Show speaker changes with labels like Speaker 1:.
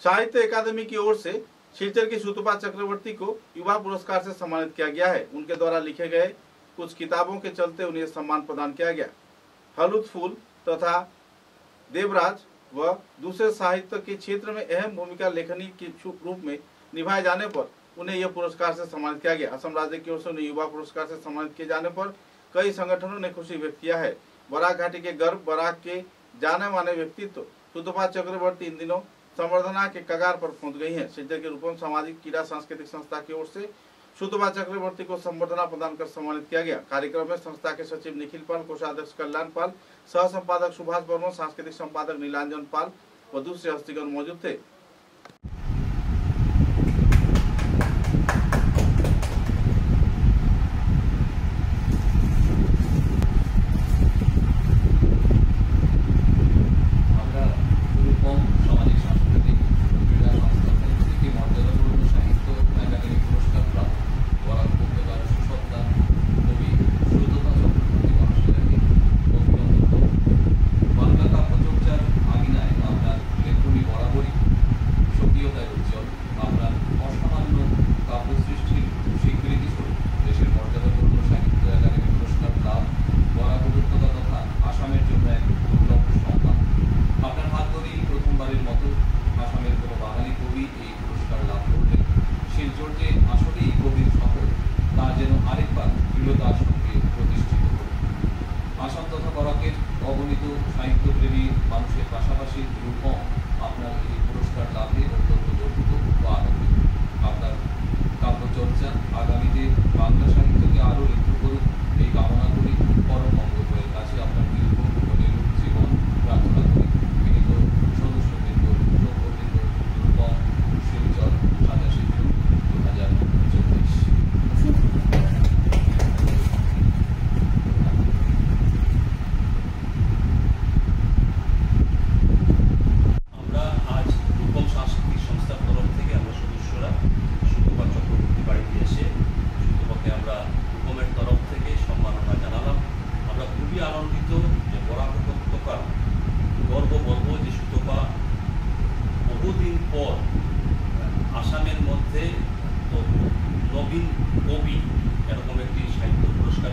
Speaker 1: साहित्य अकादमी की ओर से शिलचर की सुतपा चक्रवर्ती को युवा पुरस्कार से सम्मानित किया गया है। उनके द्वारा लिखे गए कुछ किताबों के चलते उन्हें सम्मान प्रदान किया गया। हलुत फूल तथा देवराज व दूसरे साहित्य के क्षेत्र में अहम भूमिका लेखनी के रूप में निभाए जाने पर उन्हें यह पुरस्कार से सम्मानित किया गया। असम राज्य की ओर से उन्हें युवा पुरस्कार से सम्मानित किए जाने पर कई संगठनों ने खुशी व्यक्त किया है। बराक घाटी के गर्व बराक के जाने माने व्यक्तित्व सुतपा चक्रवर्ती इन दिनों संवर्धना के कगार पर पहुंच गई है। शिलचर के रूपम सामाजिक क्रीड़ा सांस्कृतिक संस्था की ओर से सुतपा चक्रवर्ती को संवर्धना प्रदान कर सम्मानित किया गया। कार्यक्रम में संस्था के सचिव निखिल पाल, कोषाध्यक्ष कल्याण पाल, सह संपादक सुभाष वर्मा, सांस्कृतिक संपादक नीलांजन पाल व दूसरे हस्तीगण मौजूद थे।
Speaker 2: অগণিত সাহিত্যপ্রেমী মানুষের পাশাপাশি রূপম আপনার এই পুরস্কার লাভে অত্যন্ত গর্বিত ও আনন্দিত। আপনার কাব্যচর্চা আগামীতে বাংলা সাহিত্যকে আরও ঋদ্ধ করুক এই কামনা করি। পরম মঙ্গলের কাছে আপনার দীর্ঘ ও নিরূপ জীবন প্রার্থনা করি। বিনীত সদস্যবৃন্দ, সভ্যবৃন্দ, রূপম, শিলচর, 27 জুন 2024। আনন্দিত যে বরাক উপত্যকার গর্ব বলব যে সুতপা বহুদিন পর আসামের মধ্যে নবীন কবি এরকম একটি সাহিত্য পুরস্কার